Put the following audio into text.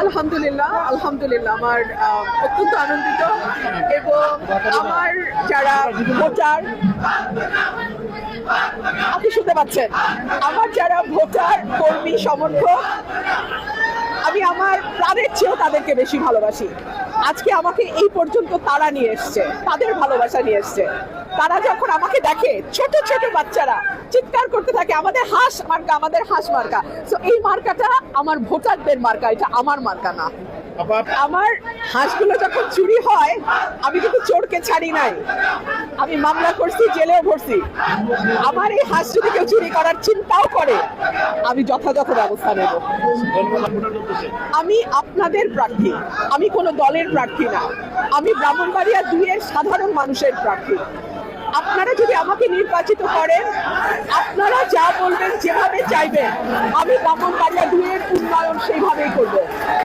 আলহামদুলিল্লাহ আলহামদুলিল্লাহ আমার অত্যন্ত আনন্দিত এবং আমার যারা ভোটার আপনি শুনতে পাচ্ছেন আমার যারা ভোটার কর্মী সমর্থক আমি আমার প্রাণের চেয়েও তাদেরকে বেশি ভালোবাসি। আজকে আমাকে এই পর্যন্ত তারা নিয়ে এসছে, তাদের ভালোবাসা নিয়ে এসছে। তারা যখন আমাকে দেখে ছোট ছোট বাচ্চারা চিৎকার করতে থাকে আমাদের হাঁস মার্কা, আমাদের হাঁস মার্কা। তো এই মার্কাটা আমার ভোটারদের মার্কা, এটা আমার মার্কা না। আমার হাঁসগুলো যখন চুরি হয় আমি কিন্তু চোরকে ছাড়ি নাই, আমি মামলা করছি, জেলেও ভরছি। আমার এই হাঁস যদি কেউ চুরি করার চিন্তাও করে আমি যথাযথ ব্যবস্থা নেব। আমি আপনাদের প্রার্থী, আমি কোনো দলের প্রার্থী না, আমি ব্রাহ্মণবাড়িয়া 2-এর সাধারণ মানুষের প্রার্থী। আপনারা যদি আমাকে নির্বাচিত করেন আপনারা যা বলবেন যেভাবে চাইবেন আমি ব্রাহ্মণবাড়িয়া 2-এর উন্নয়ন সেইভাবেই করব।